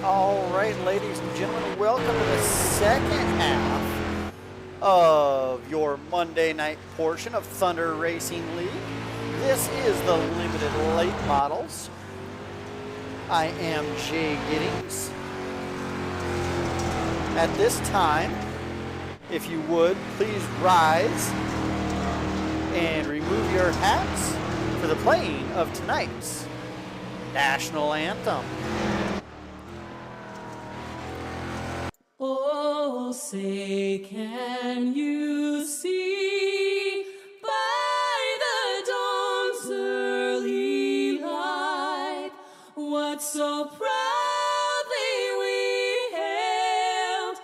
All right, ladies and gentlemen, welcome to the second half of your Monday night portion of Thunder Racing League. This is the limited late models. I am Jay Giddings. At this time, if you would, please rise and remove your hats for the playing of tonight's National Anthem. Oh, say, can you see by the dawn's early light what so proudly we hailed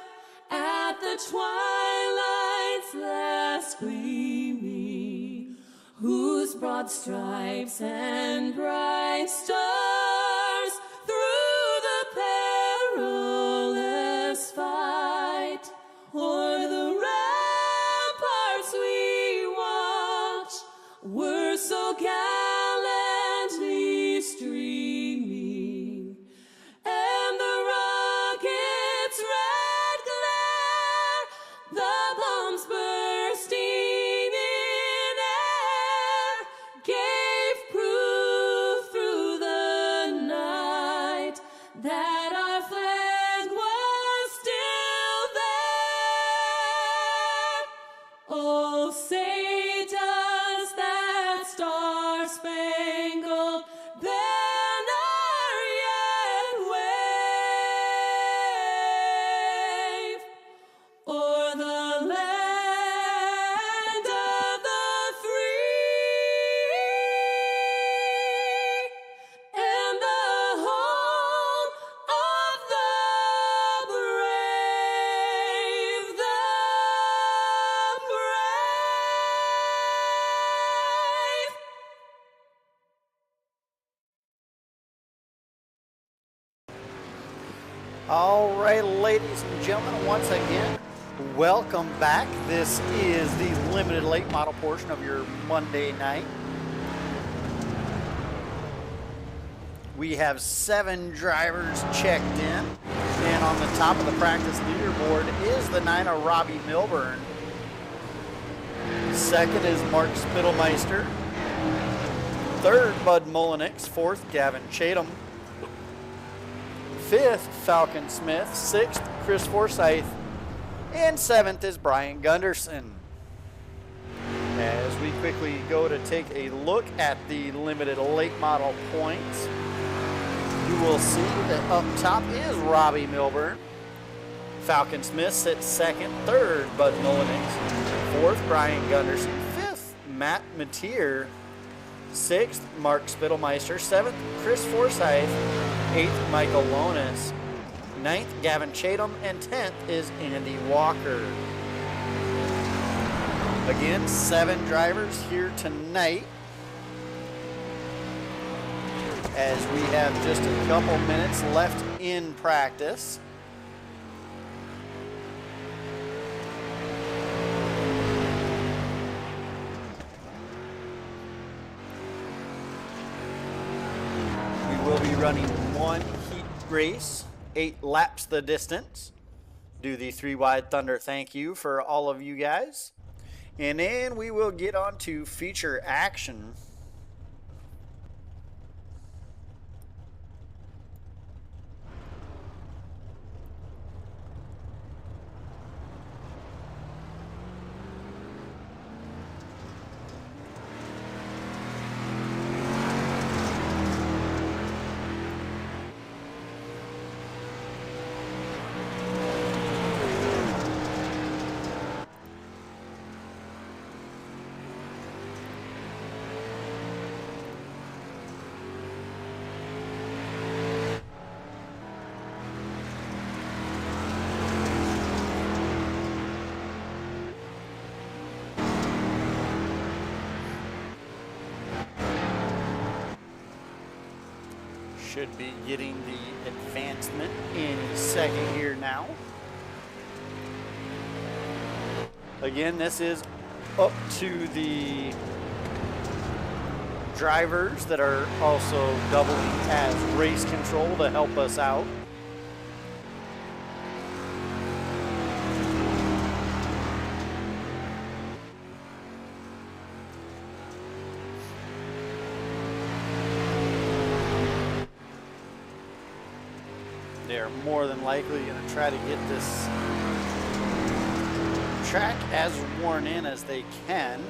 at the twilight's last gleaming, whose broad stripes and bright stars through the perilous fight o'er the ramparts we watch were so gallantly streaming, and the rocket's red glare, the bombs bursting in air, gave proof through the night that our flag was still there. Oh, say does that star-spangled banner yet wave o'er the land of the free and the home of the brave, the brave. All right, ladies and gentlemen, once again, welcome back. This is the limited late model portion of your Monday night. We have 7 drivers checked in, and on the top of the practice leaderboard is the 9 of Robbie Milburn. Second is Mark Spittelmeister. Third, Bud Mullenix. Fourth, Gavin Chatham. Fifth, Falcon Smith. Sixth, Chris Forsyth. And seventh is Brian Gunderson. As we quickly go to take a look at the limited late model points, you will see that up top is Robbie Milburn. Falcon Smith sits second. Third, Bud Mullenix. Fourth, Brian Gunderson. Fifth, Matt Mateer. Sixth, Mark Spittelmeister. Seventh, Chris Forsyth. Eighth, Michael Lonis. Ninth, Gavin Chatham. And 10th is Andy Walker. Again, 7 drivers here tonight, as we have just a couple minutes left in practice. We will be running 1 heat race, 8 laps the distance. Do the 3 wide Thunder thank you for all of you guys. And then we will get on to feature action. Should be getting the advancement in second gear now. Again, this is up to the drivers that are also doubling as race control to help us out. They're more than likely going to try to get this track as worn in as they can.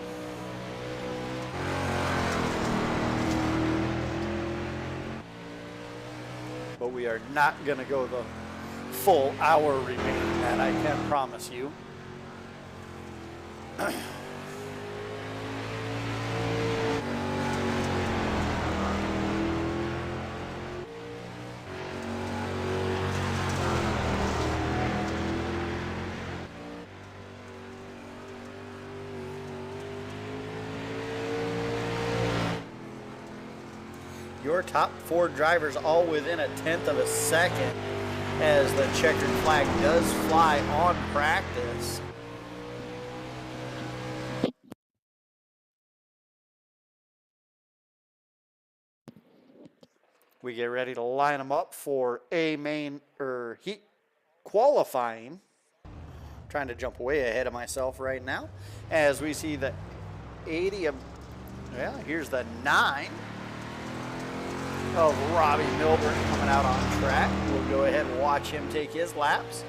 But we are not going to go the full hour remaining, that I can promise you. Your top 4 drivers all within a tenth of a second as the checkered flag does fly on practice. We get ready to line them up for a main or heat qualifying. Trying to jump way ahead of myself right now as we see the 80 of, well, here's the 9 of Robbie Milburn coming out on track. We'll go ahead and watch him take his laps.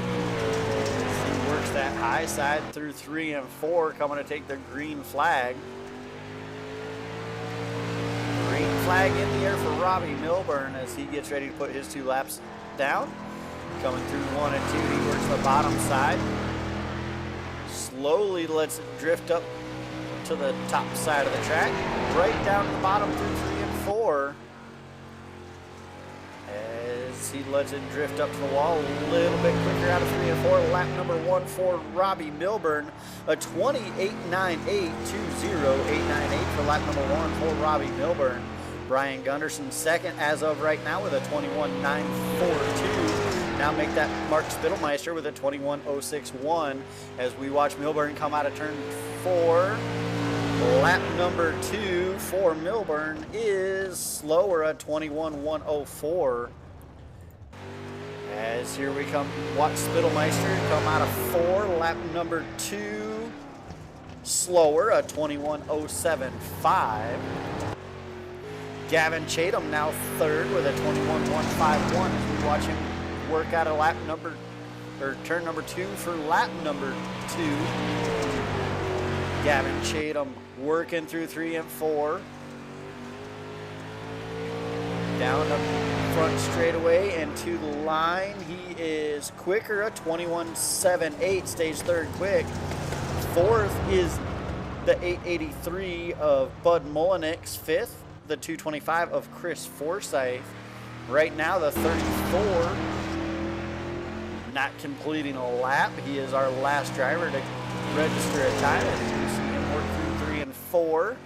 He works that high side through 3 and 4, coming to take the green flag. Green flag in the air for Robbie Milburn as he gets ready to put his 2 laps down. Coming through 1 and 2, he works the bottom side. Slowly lets it drift up to the top side of the track, right down to the bottom through 3 and 4. As he lets it drift up to the wall a little bit quicker out of 3 and 4. Lap number 1 for Robbie Milburn, a 28.98, 20898 for lap number 1 for Robbie Milburn. Brian Gunderson second as of right now with a 21.942. Now make that Mark Spittelmeister with a 21.061 as we watch Milburn come out of turn 4. Lap number 2 for Milburn is slower at 21.104. As here we come, watch Spittelmeister come out of 4. Lap number 2 slower at 21.075. Gavin Chatham now third with a 21.151 as we watch him work out a lap number, or turn number 2 for lap number 2. Gavin Chatham working through 3 and 4. Down the front straightaway and to the line. He is quicker, a 21.78, stays third quick. Fourth is the 883 of Bud Mullenix. Fifth, the 225 of Chris Forsyth. Right now, the 34 not completing a lap. He is our last driver to register a time. As you see him work through 3 and 4.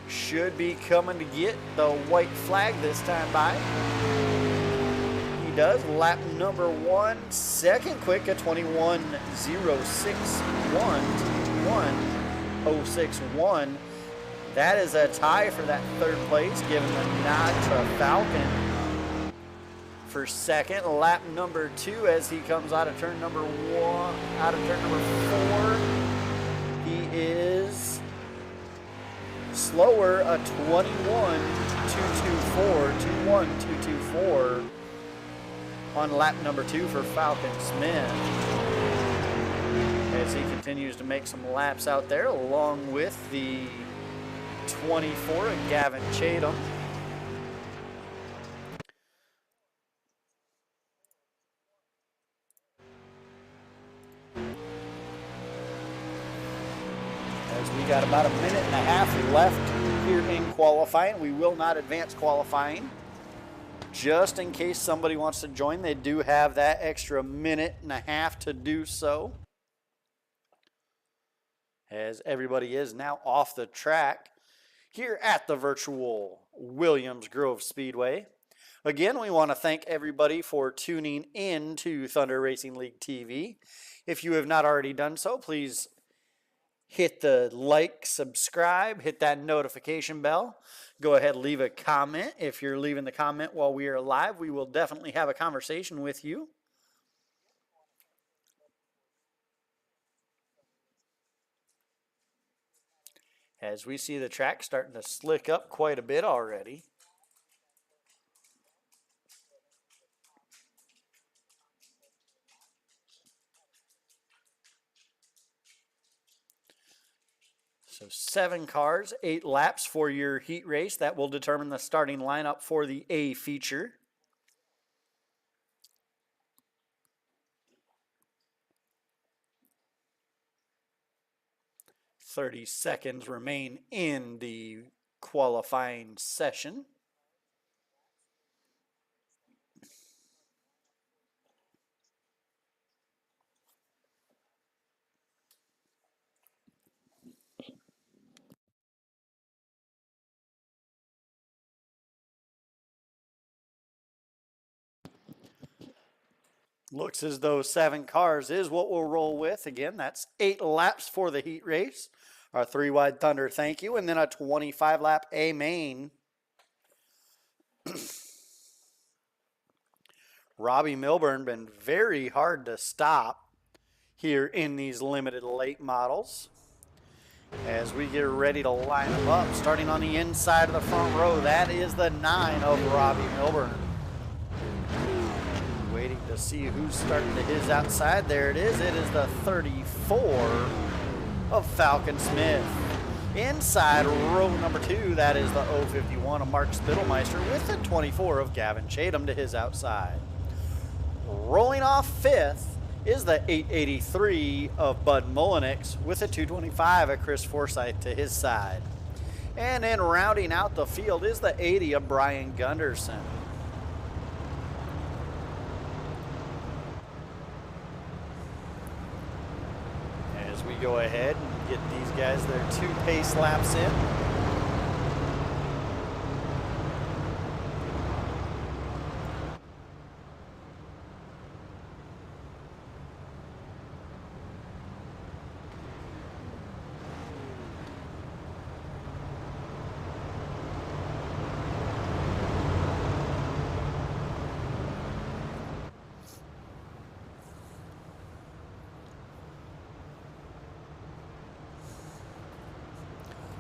Should be coming to get the white flag this time by. He does. Lap number 1, second quick, a 21.061. That is a tie for that third place, giving the nod to Falcon for second. Lap number 2 as he comes out of turn number 4. He is slower, a 21.224 on lap number 2 for Falcon Smith. As he continues to make some laps out there, along with the 24 of Gavin Chatham. As we got about a minute and a half left here in qualifying. We will not advance qualifying. Just in case somebody wants to join, they do have that extra minute and a half to do so. As everybody is now off the track here at the virtual Williams Grove Speedway. Again, we want to thank everybody for tuning in to Thunder Racing League TV. If you have not already done so, please hit the like, subscribe, hit that notification bell. Go ahead, leave a comment. If you're leaving the comment while we are live, we will definitely have a conversation with you. As we see the track starting to slick up quite a bit already. So 7 cars, 8 laps for your heat race. That will determine the starting lineup for the A feature. "30 seconds remain in the qualifying session." Looks as though 7 cars is what we'll roll with. Again, that's 8 laps for the heat race. Our 3 wide Thunder, thank you. And then a 25 lap A main. Robbie Milburn been very hard to stop here in these limited late models. As we get ready to line them up, starting on the inside of the front row, that is the 9 of Robbie Milburn. Waiting to see who's starting to his outside. There it is. It is the 34 of Falcon Smith. Inside row number 2, that is the 051 of Mark Spittlemeister with the 24 of Gavin Chatham to his outside. Rolling off 5th is the 883 of Bud Mullenix with a 225 of Chris Forsyth to his side. And then rounding out the field is the 80 of Brian Gunderson. As we go ahead and get these guys their 2 pace laps in.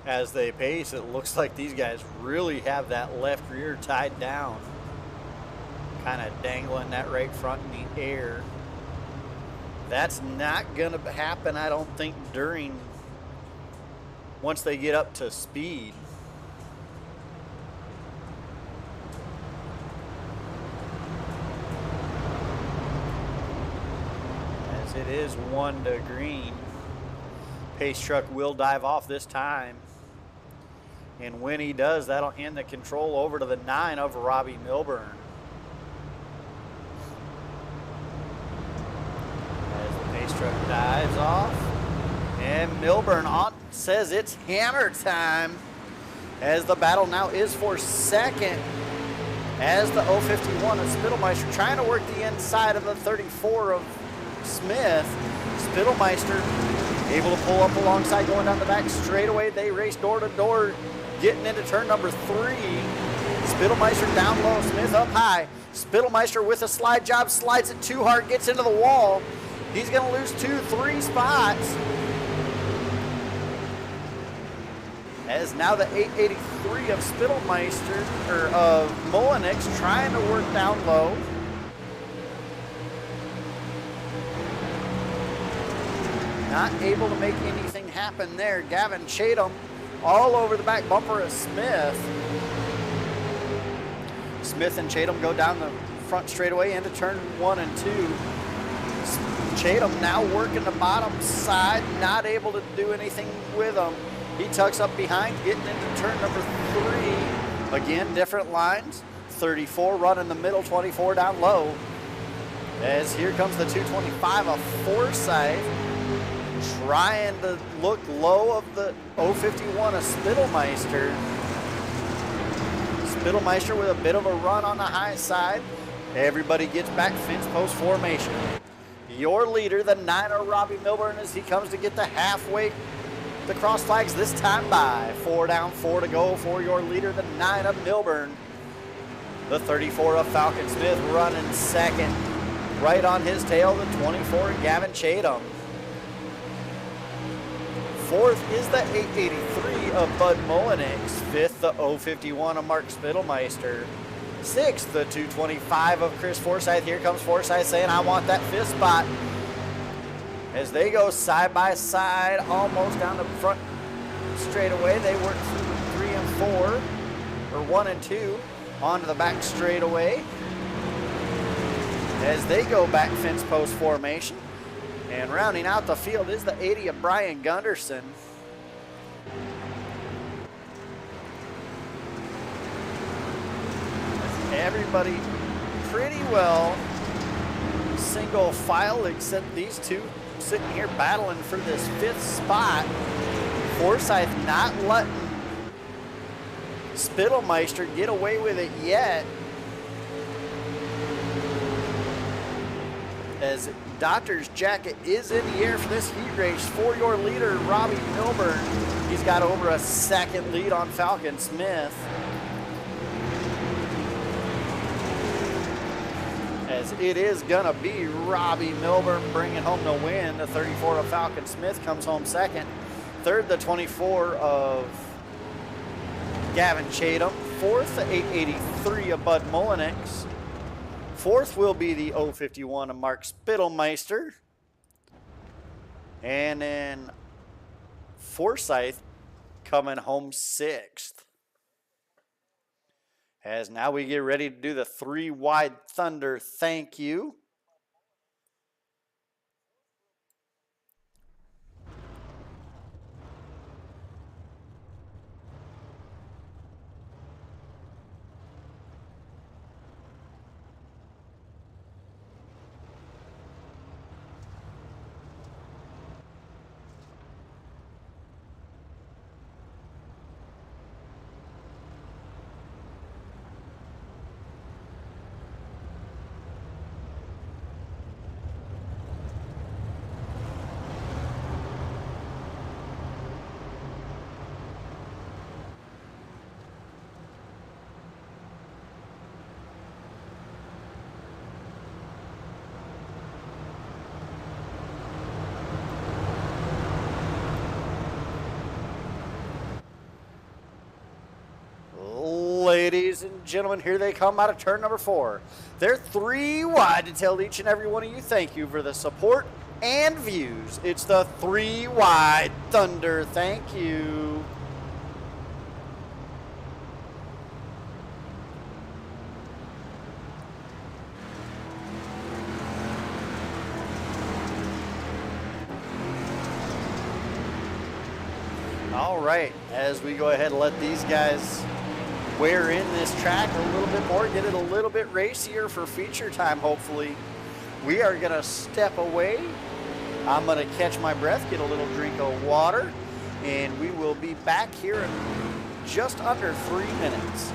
As they pace, it looks like these guys really have that left rear tied down. Kind of dangling that right front in the air. That's not going to happen, I don't think, once they get up to speed. As it is 1 to green. Pace truck will dive off this time. And when he does, that'll hand the control over to the 9 of Robbie Milburn. As the pace truck dives off. And Milburn says it's hammer time. As the battle now is for 2nd. As the 051 of Spittlemeister trying to work the inside of the 34 of Smith. Spittlemeister able to pull up alongside, going down the back straightaway. They race door to door, getting into turn number 3. Spittlemeister down low, Smith up high. Spittlemeister with a slide job, slides it too hard, gets into the wall. He's going to lose 2-3 spots. As now the 883 of Spittlemeister, or of Mullenix, trying to work down low. Not able to make anything happen there. Gavin Chatham all over the back bumper of Smith. Smith and Chatham go down the front straightaway into turn 1 and 2. Chatham now working the bottom side, not able to do anything with him. He tucks up behind, getting into turn number 3. Again, different lines. 34 running the middle, 24 down low. As here comes the 225 of Forsyth, trying to look low of the 051 of Spittlemeister. Spittlemeister with a bit of a run on the high side. Everybody gets back fence post formation. Your leader, the 9 of Robbie Milburn, as he comes to get the halfway, the cross flags this time by. 4 down, 4 to go for your leader, the 9 of Milburn. The 34 of Falcon Smith running 2nd. Right on his tail, the 24 of Gavin Chatham. 4th is the 883 of Bud Mullenix. 5th, the 051 of Mark Spittlemeister. 6th, the 225 of Chris Forsyth. Here comes Forsyth saying, I want that 5th spot. As they go side by side, almost down the front straightaway. They work through 3 and 4, or 1 and 2, onto the back straightaway as they go back fence post formation. And rounding out the field is the 80 of Brian Gunderson. Everybody pretty well single file except these two sitting here battling for this 5th spot. Forsyth not letting Spittlemeister get away with it yet, as Doctor's jacket is in the air for this heat race for your leader, Robbie Milburn. He's got over a second lead on Falcon Smith, as it is gonna be Robbie Milburn bringing home the win. The 34 of Falcon Smith comes home second. Third, the 24 of Gavin Chatham. Fourth, the 883 of Bud Mullenix. Fourth will be the 051 of Mark Spittlemeister. And then Forsyth coming home 6th. As now we get ready to do the 3 wide Thunder thank you. Ladies and gentlemen, here they come out of turn number 4. They're 3 wide to tell each and every one of you thank you for the support and views. It's the 3 wide Thunder thank you. All right, as we go ahead and let these guys wear in this track a little bit more, get it a little bit racier for feature time, hopefully. We are gonna step away. I'm gonna catch my breath, get a little drink of water, and we will be back here in just under 3 minutes.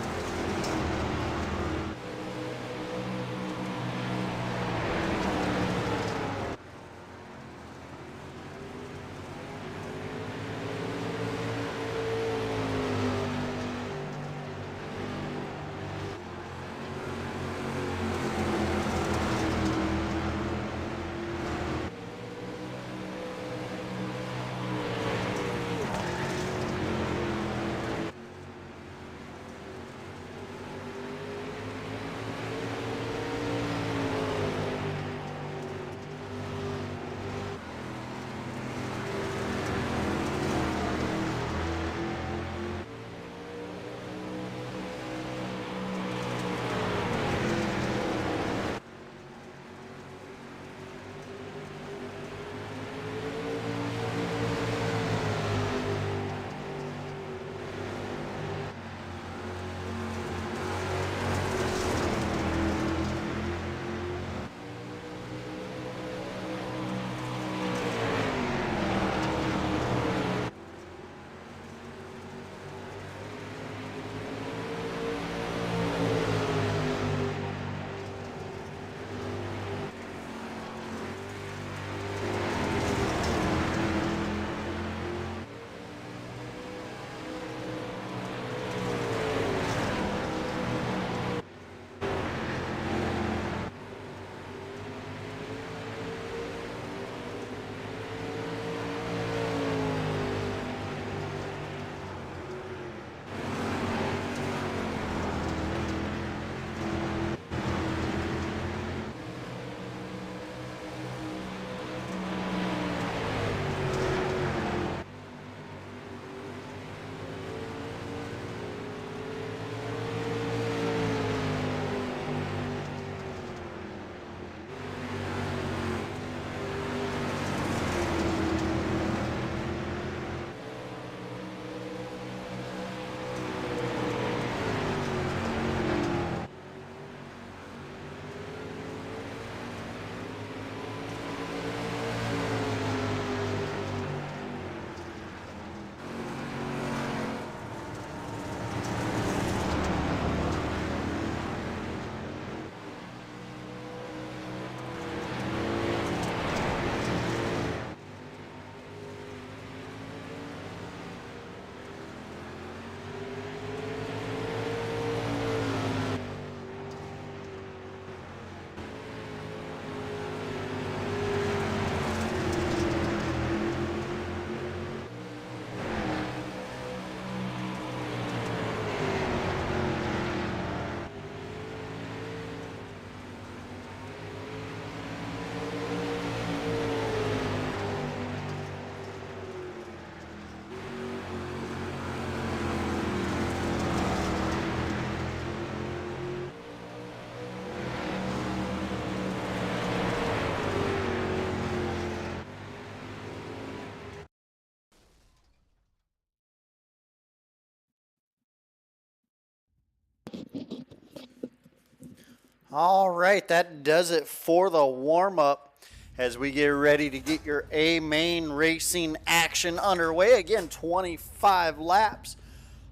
All right, that does it for the warm-up as we get ready to get your A main racing action underway. Again, 25 laps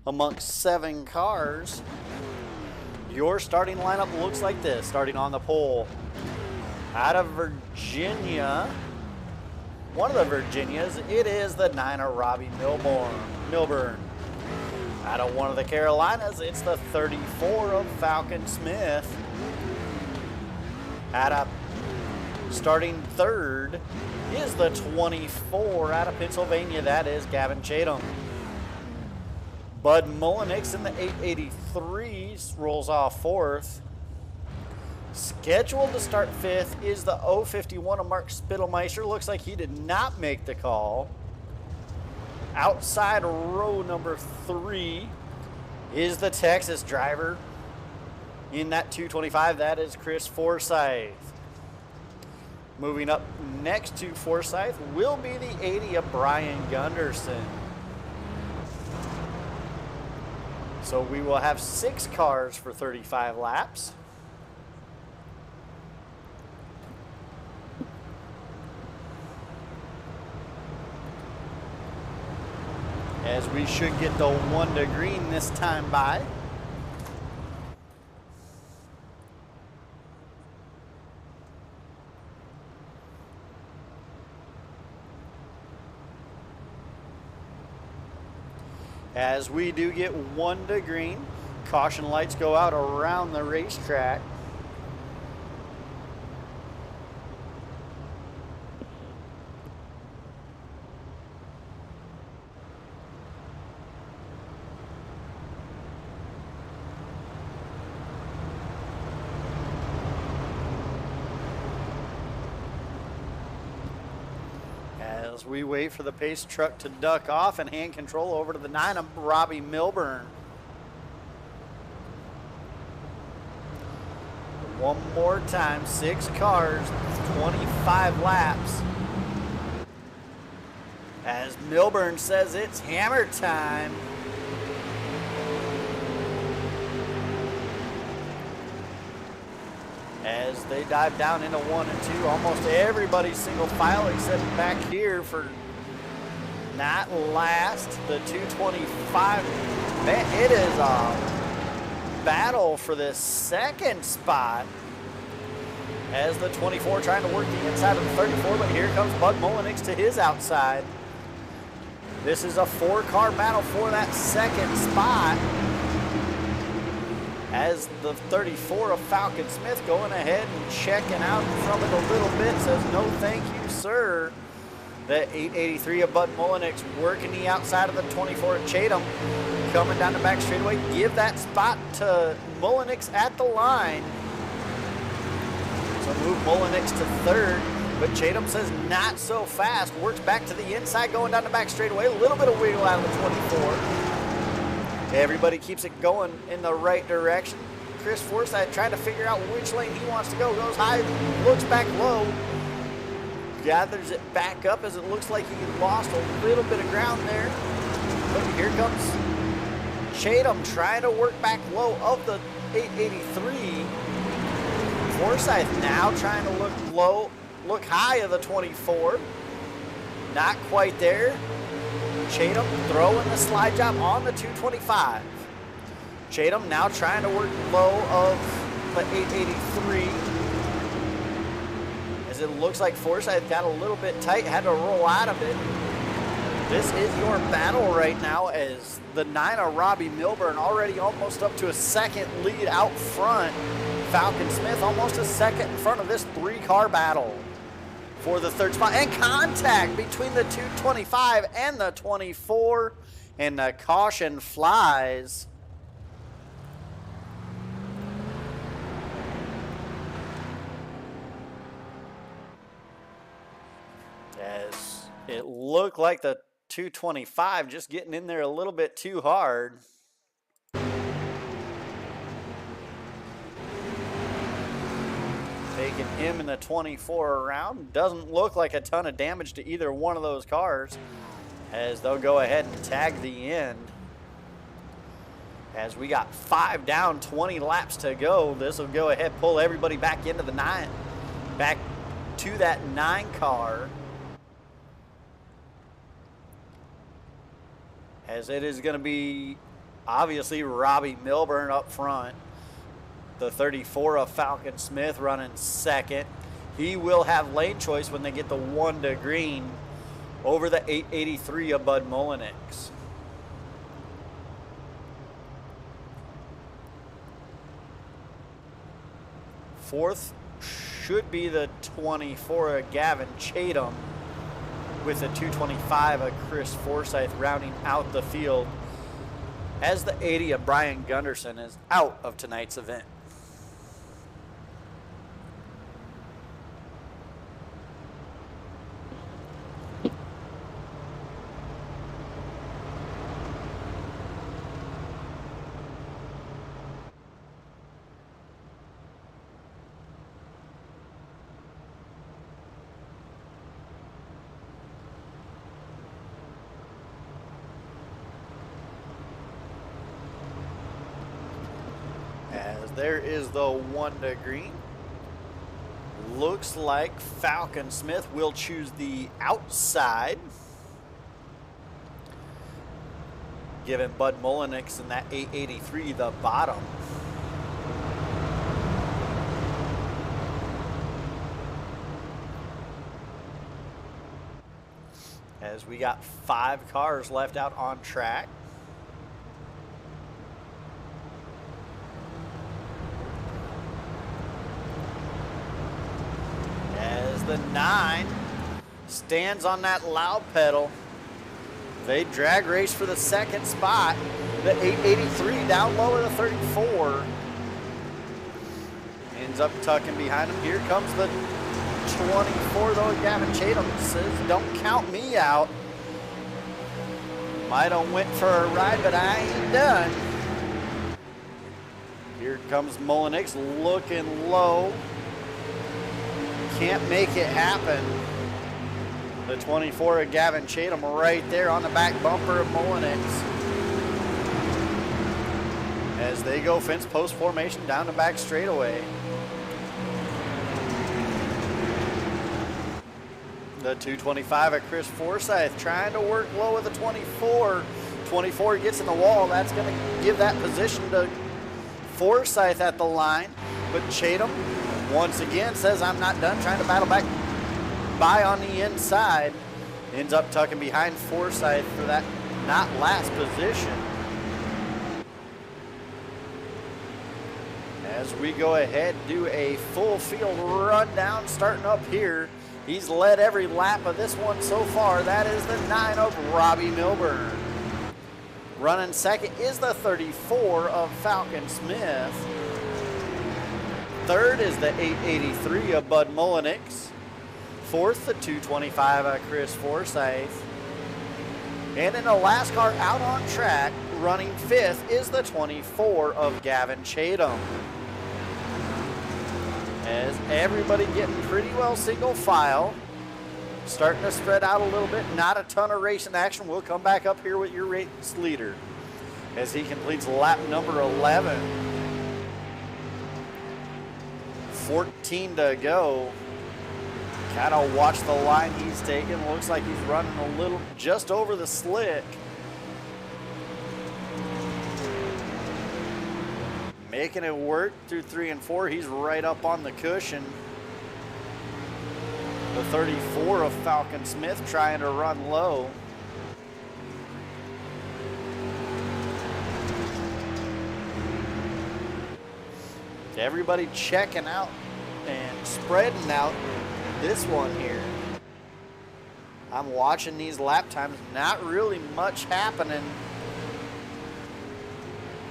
amongst 7 cars. Your starting lineup looks like this, starting on the pole. Out of Virginia, one of the Virginias, it is the 9er Robbie Milburn. Out of one of the Carolinas, it's the 34 of Falcon Smith. Out of starting third is the 24 out of Pennsylvania. That is Gavin Chatham. Bud Mullenix in the 883 rolls off fourth. Scheduled to start fifth is the 051 of Mark Spittelmeister. Looks like he did not make the call. Outside row number 3 is the Texas driver. In that 225, that is Chris Forsyth. Moving up next to Forsyth will be the 80 of Brian Gunderson. So we will have 6 cars for 35 laps. As we should get the 1 to green this time by. As we do get 1 to green, caution lights go out around the racetrack. As we wait for the pace truck to duck off and hand control over to the 9 of Robbie Milburn. One more time, 6 cars, 25 laps. As Milburn says it's hammer time. As they dive down into 1 and 2, almost everybody's single file except back here for not last, the 225. Man, it is a battle for this second spot as the 24 trying to work the inside of the 34, but here comes Bud Mullenix to his outside. This is a 4-car battle for that second spot. As the 34 of Falcon Smith going ahead and checking out from it a little bit, says no thank you, sir. The 883 of Bud Mullenix working the outside of the 24 of Chatham, coming down the back straightaway. Give that spot to Mullenix at the line. So move Mullenix to third, but Chatham says not so fast. Works back to the inside, going down the back straightaway. A little bit of wiggle out of the 24. Everybody keeps it going in the right direction. Chris Forsyth trying to figure out which lane he wants to go. Goes high, looks back low. Gathers it back up as it looks like he lost a little bit of ground there. But here comes Chatham trying to work back low of the 883. Forsyth now trying to look low, look high of the 24. Not quite there. Chatham throwing the slide job on the 225. Chatham now trying to work low of the 883. As it looks like Forsyth got a little bit tight, had to roll out of it. This is your battle right now as the 9 of Robbie Milburn already almost up to a second lead out front. Falcon Smith almost a second in front of this 3-car battle for the third spot, and contact between the 225 and the 24, and the caution flies. As it looked like the 225 just getting in there a little bit too hard. Taking him in the 24 around. Doesn't look like a ton of damage to either one of those cars as they'll go ahead and tag the end. As we got 5 down, 20 laps to go. This will go ahead, pull everybody back into the 9, back to that 9 car. As it is going to be obviously Robbie Milburn up front. The 34 of Falcon Smith running second. He will have lane choice when they get the 1 to green over the 883 of Bud Mullenix. Fourth should be the 24 of Gavin Chatham, with the 225 of Chris Forsyth rounding out the field, as the 80 of Brian Gunderson is out of tonight's event. There is the 1 to green. Looks like Falcon Smith will choose the outside, giving Bud Mullenix in that 883 the bottom. As we got 5 cars left out on track. The 9 stands on that loud pedal. They drag race for the 2nd spot. The 883 down low of the 34. Ends up tucking behind him. Here comes the 24 though. Gavin Chatham says, "Don't count me out. Might have went for a ride, but I ain't done." Here comes Mullenix looking low. Can't make it happen. The 24 of Gavin Chatham right there on the back bumper of Mullenix. As they go fence post formation down the back straightaway. The 225 of Chris Forsyth trying to work low with the 24. 24 gets in the wall. That's going to give that position to Forsyth at the line. But Chatham once again says, "I'm not done," trying to battle back by on the inside. Ends up tucking behind Forsyth for that not last position. As we go ahead, do a full field rundown starting up here. He's led every lap of this one so far. That is the 9 of Robbie Milburn. Running second is the 34 of Falcon Smith. Third is the 883 of Bud Mullenix. Fourth, the 225 of Chris Forsyth. And in the last car out on track, running fifth, is the 24 of Gavin Chatham. As everybody getting pretty well single file. Starting to spread out a little bit. Not a ton of racing action. We'll come back up here with your race leader as he completes lap number 11. 14 to go. Kind of watch the line he's taking. Looks like he's running a little just over the slick. Making it work through 3 and 4. He's right up on the cushion. The 34 of Falcon Smith trying to run low. Everybody checking out and spreading out this one here. I'm watching these lap times, not really much happening.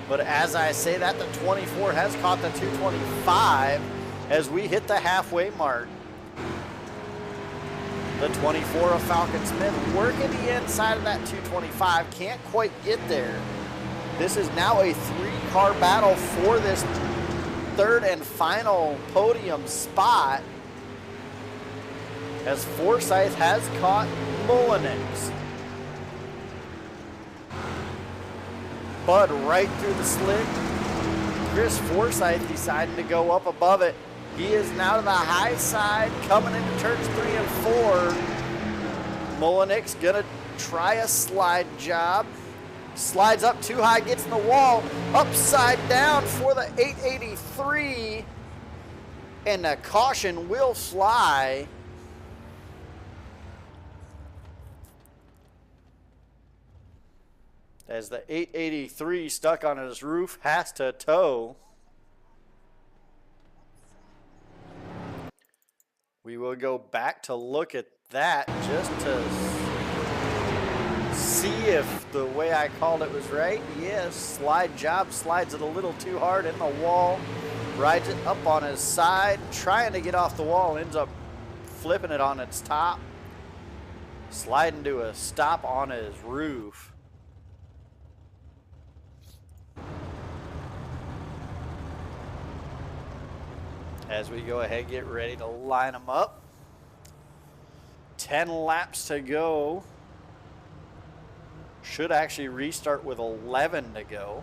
But as I say that, the 24 has caught the 225 as we hit the halfway mark. The 24 of Falcon Smith working the inside of that 225, can't quite get there. This is now a 3-car battle for this third and final podium spot, as Forsyth has caught Mullenix. spud right through the slick. Chris Forsyth deciding to go up above it. He is now to the high side, coming into turns 3 and 4. Mullenix gonna try a slide job. Slides up too high, gets in the wall, upside down for the 883. And the caution will fly. As the 883 stuck on his roof has to tow. We will go back to look at that just to see if the way I called it was right. Yes, slide job, slides it a little too hard in the wall, rides it up on his side, trying to get off the wall, ends up flipping it on its top, sliding to a stop on his roof. As we go ahead, get ready to line them up. 10 laps to go. Should actually restart with 11 to go.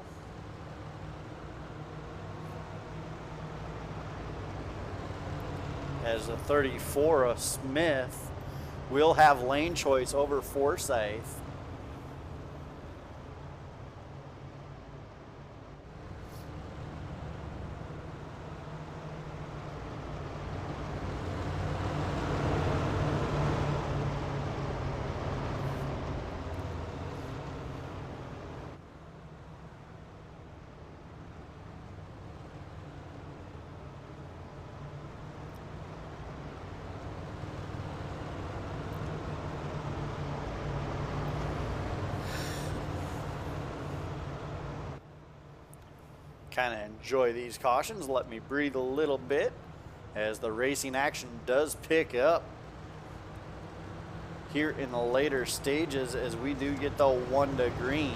As a 34 of Smith will have lane choice over Forsyth. Kind of enjoy these cautions. Let me breathe a little bit as the racing action does pick up here in the later stages as we do get the 1 to green.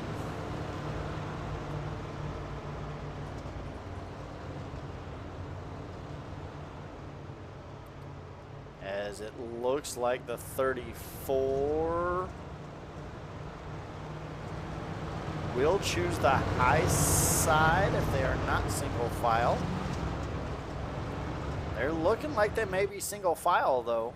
As it looks like the 34 will choose the high side if they are not single file. They're looking like they may be single file though.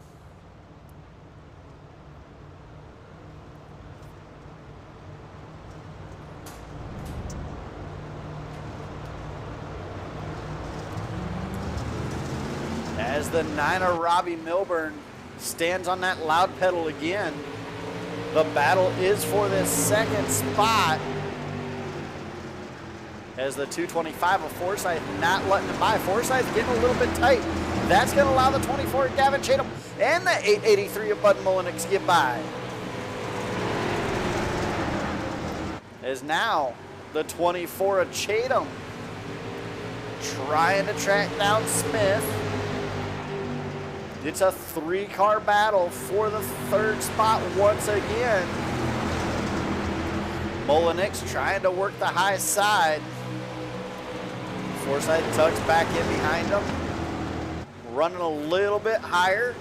As the 9er Robbie Milburn stands on that loud pedal again, the battle is for this second spot. As the 225 of Forsyth not letting him by. Forsyth getting a little bit tight. That's going to allow the 24 of Gavin Chatham and the 883 of Bud Mullenix to get by. As now the 24 of Chatham trying to track down Smith. It's a 3-car battle for the 3rd spot once again. Mullenix trying to work the high side. Forsyth tucks back in behind him. Running a little bit higher.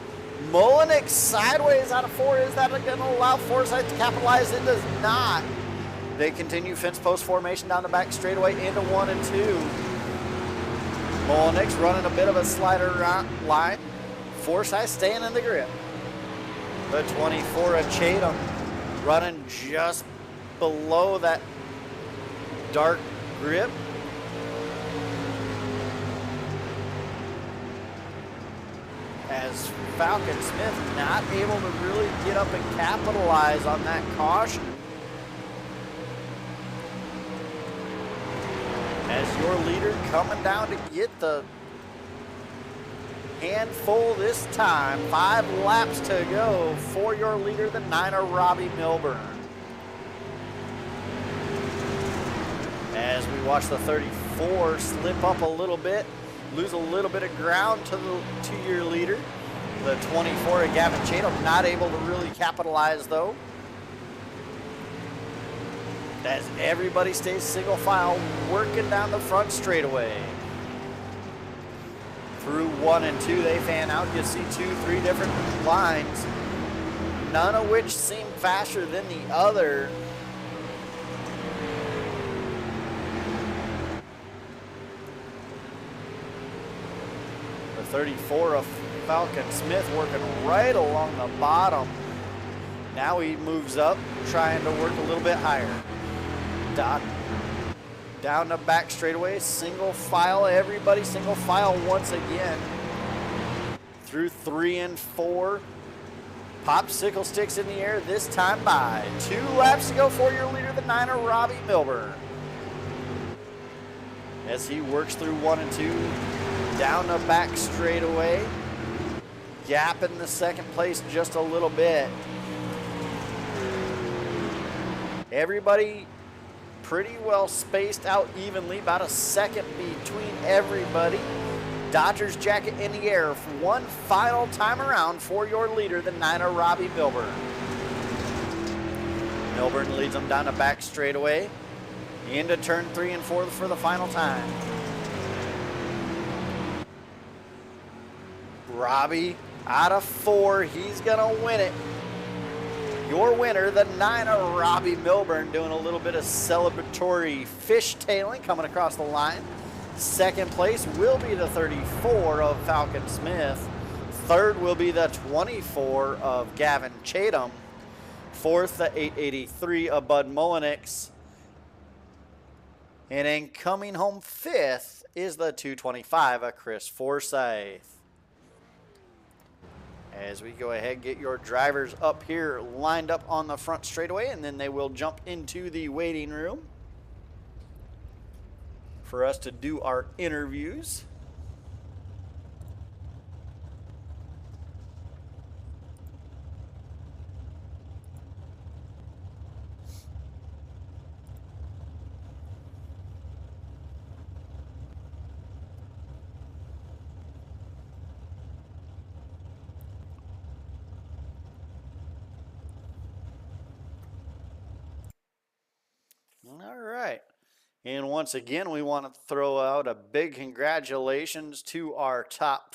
Mullenix sideways out of 4. Is that going to allow Forsyth to capitalize? It does not. They continue fence post formation down the back straightaway into 1 and 2. Mullenix running a bit of a slider line. Forsyth staying in the grip. The 24 of Chatham running just below that dark grip. As Falcon Smith not able to really get up and capitalize on that caution. As your leader coming down to get the handful this time. 5 laps to go for your leader, the 9er Robbie Milburn. As we watch the 34 slip up a little bit, lose a little bit of ground to your leader. The 24 of Gavin Chatham not able to really capitalize though. As everybody stays single file, working down the front straightaway. Through 1 and 2, they fan out. You see 2, 3 different lines, none of which seem faster than the other. The 34 of Falcon Smith working right along the bottom. Now he moves up, trying to work a little bit higher. Doc down the back straightaway, single file, everybody single file once again. Through 3 and 4. Popsicle sticks in the air this time by. 2 laps to go for your leader, the 9 of Robbie Milburn. As he works through 1 and 2, down the back straightaway. Gap in the second place just a little bit. Everybody pretty well spaced out evenly, about a second between everybody. Dodgers jacket in the air for one final time around for your leader, the 9 of Robbie Milburn. Milburn leads them down the back straightaway into turn 3 and 4 for the final time. Robbie out of 4, he's gonna win it. Your winner, the 9 of Robbie Milburn, doing a little bit of celebratory fishtailing coming across the line. Second place will be the 34 of Falcon Smith. Third will be the 24 of Gavin Chatham. Fourth, the 883 of Bud Mullenix. And then coming home fifth is the 225 of Chris Forsyth. As we go ahead, get your drivers up here lined up on the front straightaway, and then they will jump into the waiting room for us to do our interviews. All right. And once again, we want to throw out a big congratulations to our top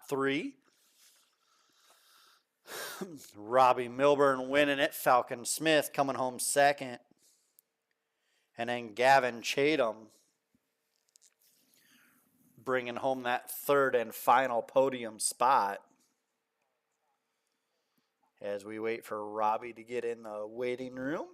3. Robbie Milburn winning it. Falcon Smith coming home second. And then Gavin Chatham bringing home that third and final podium spot. As we wait for Robbie to get in the waiting room.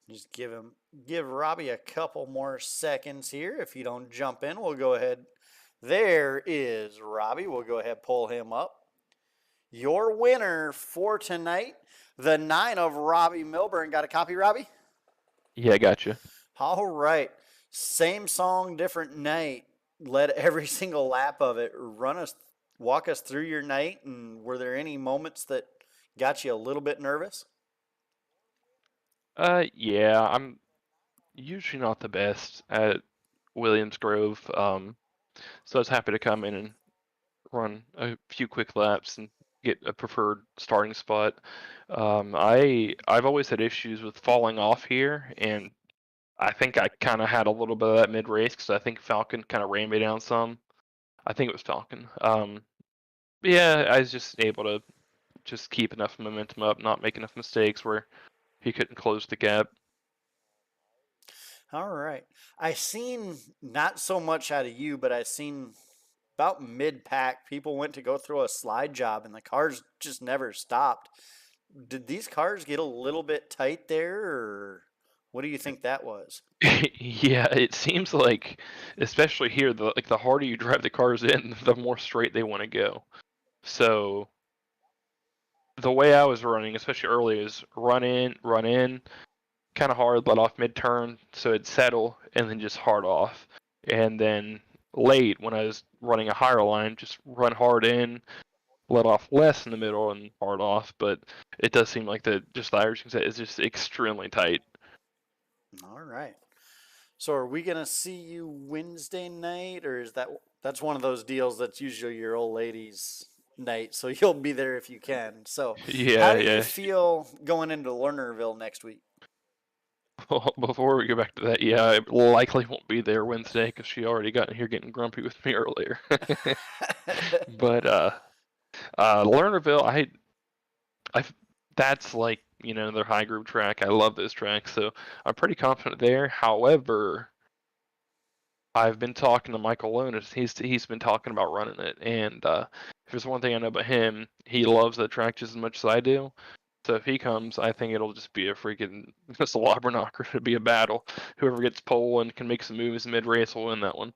Just give Robbie a couple more seconds here. If you don't jump in, we'll go ahead. There is Robbie. We'll go ahead, pull him up. Your winner for tonight, the 9 of Robbie Milburn. Got a copy, Robbie? Yeah, I gotcha. All right. Same song, different night. Led every single lap of it. Walk us through your night, and were there any moments that got you a little bit nervous? Yeah, I'm usually not the best at Williams Grove, so I was happy to come in and run a few quick laps and get a preferred starting spot. I've always had issues with falling off here, and I think I kind of had a little bit of that mid-race because I think Falcon kind of ran me down some. I think it was Falcon. But yeah, I was just able to just keep enough momentum up, not make enough mistakes where he couldn't close the gap. All right. I seen not so much out of you, but I seen about mid-pack, people went to go throw a slide job and the cars just never stopped. Did these cars get a little bit tight there, or what do you think that was? Yeah, it seems like, especially here, the harder you drive the cars in, the more straight they want to go. So the way I was running, especially early, is run in, kind of hard, let off mid-turn, so it'd settle, and then just hard off. And then late, when I was running a higher line, just run hard in, let off less in the middle, and hard off. But it does seem like the iRacing set is just extremely tight. All right. So are we gonna see you Wednesday night, or is that's one of those deals that's usually your old lady's night, so you'll be there if you can. So how Yeah, do you yeah. feel going into Lernerville next week? Well, before we go back to that, yeah, I likely won't be there Wednesday because she already got in here getting grumpy with me earlier. But Lernerville, I, that's like their high group track. I love those tracks, so I'm pretty confident there. However, I've been talking to Michael Lonis. He's been talking about running it, and if there's one thing I know about him, he loves that track just as much as I do. So if he comes, I think it'll just be a freaking slobber knocker. It'll be a battle. Whoever gets pole and can make some moves mid race will win that one.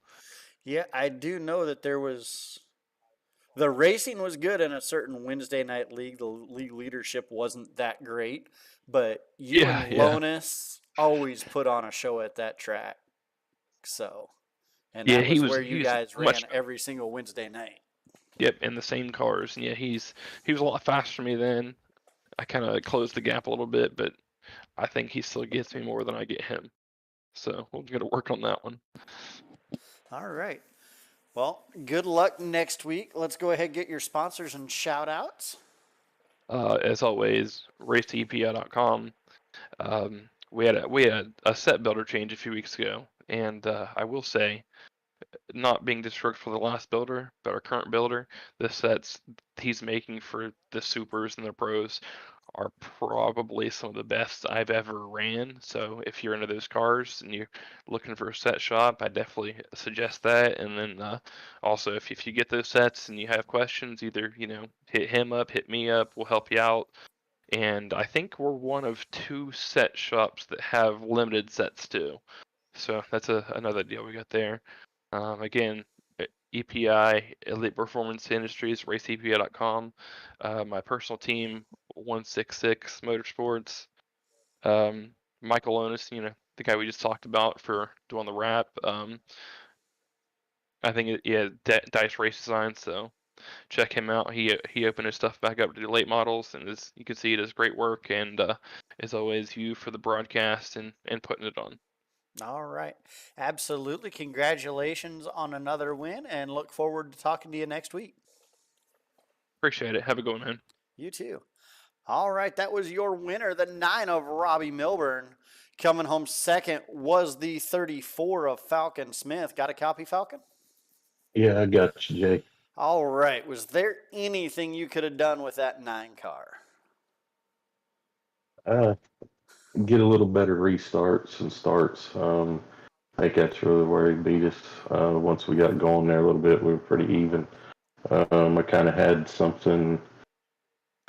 Yeah, I do know that the racing was good in a certain Wednesday night league. The league leadership wasn't that great, but you and Yeah, yeah, Lonis always put on a show at that track. So, and yeah. that He was was where he you was guys ran much. every single Wednesday night. Yep, in the same cars. And yeah, he was a lot faster than me then. I kind of closed the gap a little bit, but I think he still gets me more than I get him. So we're gonna work on that one. All right. Well, good luck next week. Let's go ahead and get your sponsors and shout outs. As always, raceepi.com. We had a set builder change a few weeks ago, and I will say, not being disrespectful for the last builder, but our current builder, the sets he's making for the supers and the pros are probably some of the best I've ever ran. So if you're into those cars and you're looking for a set shop, I definitely suggest that. And then also, if you get those sets and you have questions, either hit him up, hit me up, we'll help you out. And I think we're one of two set shops that have limited sets too. So that's another deal we got there. Again, EPI, Elite Performance Industries, raceepi.com. My personal team, 166 Motorsports. Um, Michael Onis, the guy we just talked about for doing the wrap. I think he had Dice Race Design, so check him out. He opened his stuff back up to do late models, and you can see he does great work. And as always, you for the broadcast and putting it on. All right. Absolutely. Congratulations on another win and look forward to talking to you next week. Appreciate it. Have a good one, man. You too. All right. That was your winner, the 9 of Robbie Milburn. Coming home second was the 34 of Falcon Smith. Got a copy, Falcon? Yeah, I got you, Jay. All right. Was there anything you could have done with that 9 car? Uh, get a little better restarts and starts. I think that's really where he beat us. Once we got going there a little bit, we were pretty even. I kind of had something,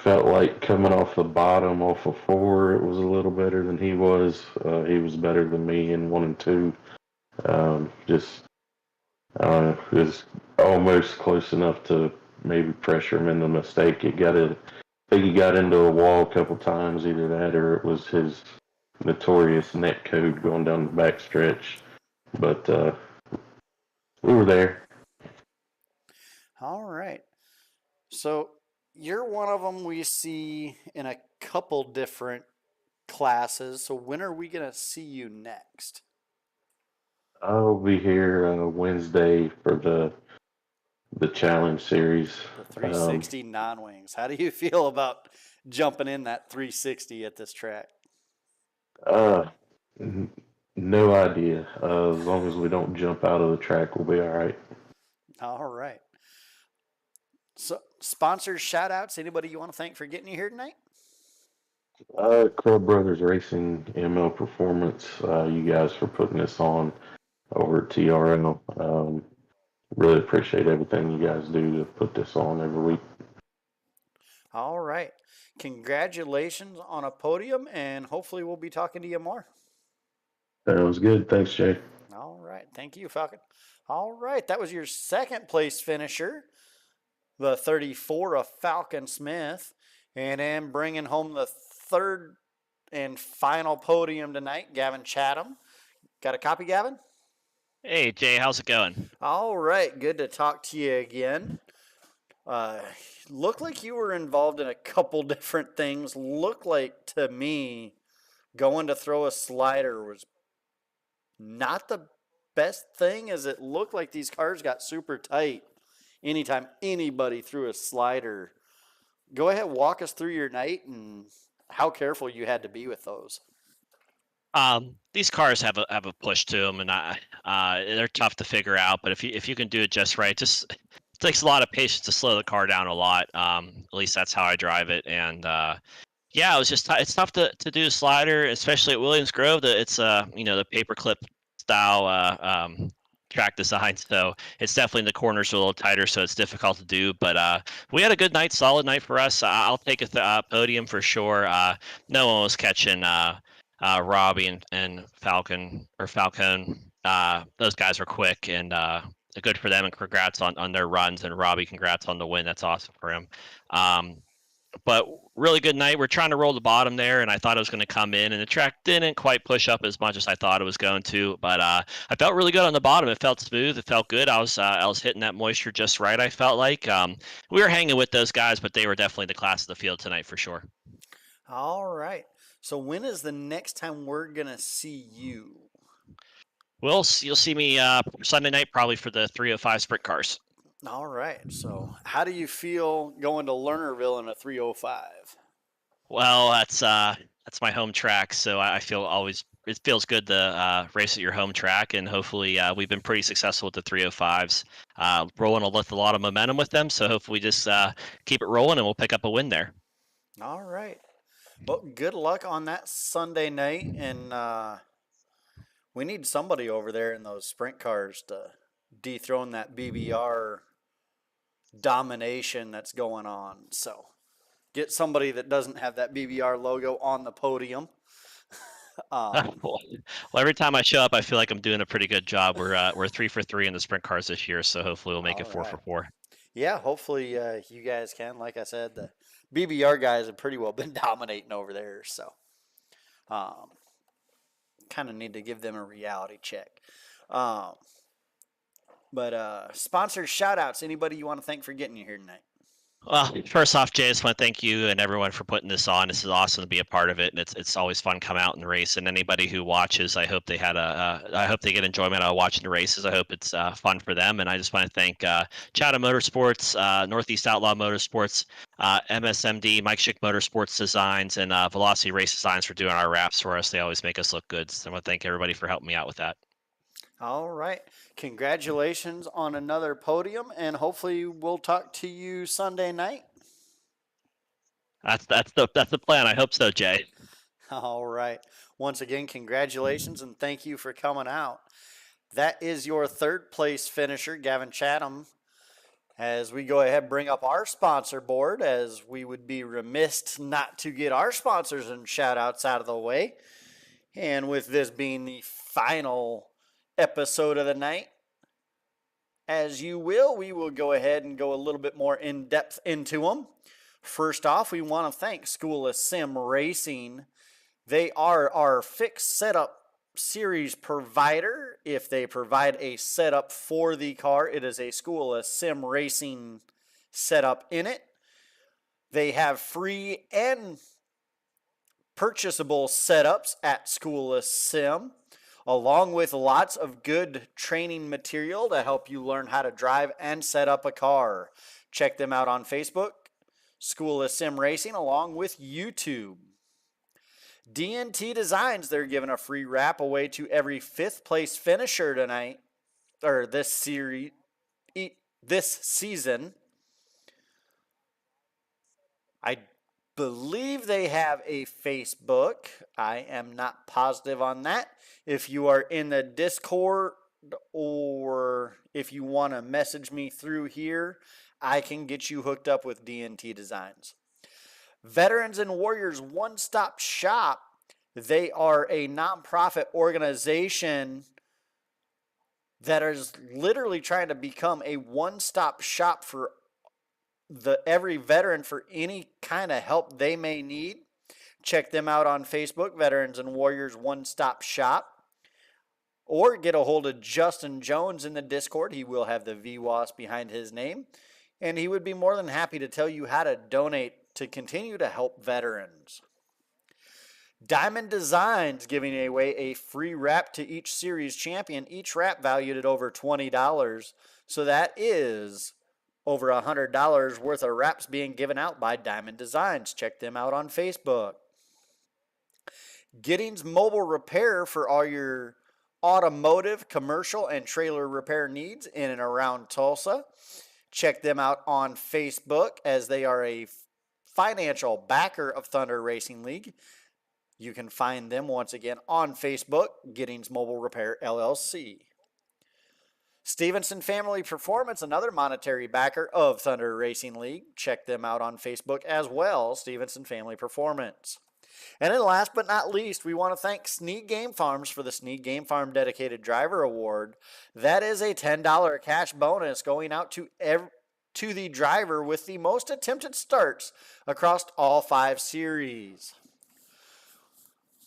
felt like coming off the bottom off of 4, it was a little better than he was. He was better than me in 1 and 2. Just, it was almost close enough to maybe pressure him into mistake. I think he got into a wall a couple times, either that or it was his notorious net code going down the back stretch. But we were there. All right. So you're one of them we see in a couple different classes. So when are we going to see you next? I'll be here Wednesday for the challenge series. The 360 non-wings. How do you feel about jumping in that 360 at this track? Uh, no idea. As long as we don't jump out of the track, we'll be all right. All right. So sponsors, shout outs, anybody you want to thank for getting you here tonight? Club Brothers Racing, ML Performance, you guys for putting this on over at TRL. Really appreciate everything you guys do to put this on every week. All right. Congratulations on a podium, and hopefully we'll be talking to you more. Sounds good. Thanks, Jay. All right. Thank you, Falcon. All right. That was your second place finisher, the 34 of Falcon Smith. And then bringing home the third and final podium tonight, Gavin Chatham. Got a copy, Gavin? Hey, Jay, how's it going? All right. Good to talk to you again. Looked like you were involved in a couple different things. Looked like to me going to throw a slider was Not the best thing, as it looked like these cars got super tight anytime anybody threw a slider. Go ahead, walk us through your night and how careful you had to be with those. These cars have a push to them, and they're tough to figure out. But if you can do it just right, just it takes a lot of patience to slow the car down a lot. At least that's how I drive it. And yeah, it was just it's tough to do a slider, especially at Williams Grove. It's the paperclip style track design, so it's definitely the corners are a little tighter, so it's difficult to do. But we had a good night, solid night for us. I'll take a podium for sure. No one was catching Robbie and Falcone. Those guys were quick and good for them, and congrats on their runs. And Robbie, congrats on the win. That's awesome for him. But really good night. We're trying to roll the bottom there, and I thought it was going to come in, and the track didn't quite push up as much as I thought it was going to. But I felt really good on the bottom. It felt smooth. It felt good. I was hitting that moisture just right. I felt like we were hanging with those guys, but they were definitely the class of the field tonight for sure. All right. So when is the next time we're going to see you? You'll see me Sunday night probably for the 305 sprint cars. All right. So how do you feel going to Lernerville in a 305? Well, that's my home track, so I feel it feels good to race at your home track, and hopefully we've been pretty successful with the 305s. Rolling with a lot of momentum with them, so hopefully just keep it rolling and we'll pick up a win there. All right. Well, good luck on that Sunday night, and we need somebody over there in those sprint cars to dethrone that BBR domination that's going on. So get somebody that doesn't have that BBR logo on the podium. Well, every time I show up, I feel like I'm doing a pretty good job. We're 3 for 3 in the sprint cars this year, so hopefully we'll make it 4 for 4. Yeah, hopefully you guys can. Like I said, the BBR guys have pretty well been dominating over there, so kind of need to give them a reality check. But sponsor shout outs, anybody you want to thank for getting you here tonight? Well, first off, Jay, I just want to thank you and everyone for putting this on. This is awesome to be a part of it, and it's always fun to come out and race. And anybody who watches, I hope they get enjoyment out of watching the races. I hope it's fun for them. And I just want to thank Chatham Motorsports, Northeast Outlaw Motorsports, MSMD, Mike Schick Motorsports Designs, and Velocity Race Designs for doing our wraps for us. They always make us look good. So I want to thank everybody for helping me out with that. All right. Congratulations on another podium, and hopefully we'll talk to you Sunday night. That's the plan. I hope so, Jay. All right. Once again, congratulations and thank you for coming out. That is your third place finisher, Gavin Chatham. As we go ahead and bring up our sponsor board, as we would be remiss not to get our sponsors and shout outs out of the way. And with this being the final episode of the night, as you will, we will go ahead and go a little bit more in depth into them. First off, we want to thank School of Sim Racing. They are our fixed setup series provider. If they provide a setup for the car, it is a School of Sim Racing setup in it. They have free and purchasable setups at School of Sim, along with lots of good training material to help you learn how to drive and set up a car. Check them out on Facebook, School of Sim Racing, along with YouTube. DNT Designs, they're giving a free wrap away to every 5th place finisher tonight, or this series, this season. I believe they have a Facebook. I am not positive on that. If you are in the Discord, or if you want to message me through here, I can get you hooked up with DNT Designs. Veterans and Warriors One Stop Shop. They are a nonprofit organization that is literally trying to become a one-stop shop for every veteran for any kind of help they may need. Check them out on Facebook, Veterans and Warriors One Stop Shop. Or get a hold of Justin Jones in the Discord. He will have the VWAS behind his name. And he would be more than happy to tell you how to donate to continue to help veterans. Diamond Designs giving away a free wrap to each series champion, each wrap valued at over $20. So that is over $100 worth of wraps being given out by Diamond Designs. Check them out on Facebook. Giddings Mobile Repair for all your automotive, commercial, and trailer repair needs in and around Tulsa. Check them out on Facebook as they are a financial backer of Thunder Racing League. You can find them once again on Facebook, Giddings Mobile Repair LLC. Stevenson Family Performance, another monetary backer of Thunder Racing League. Check them out on Facebook as well, Stevenson Family Performance. And then last but not least, we want to thank Snead Game Farms for the Snead Game Farm Dedicated Driver Award. That is a $10 cash bonus going out to the driver with the most attempted starts across all 5 series.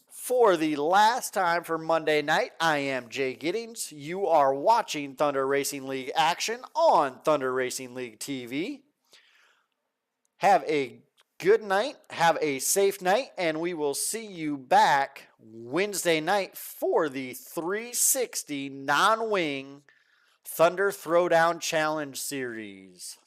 For the last time for Monday night, I am Jay Giddings. You are watching Thunder Racing League action on Thunder Racing League TV. Have a good night, have a safe night, and we will see you back Wednesday night for the 360 non-wing Thunder Throwdown Challenge Series.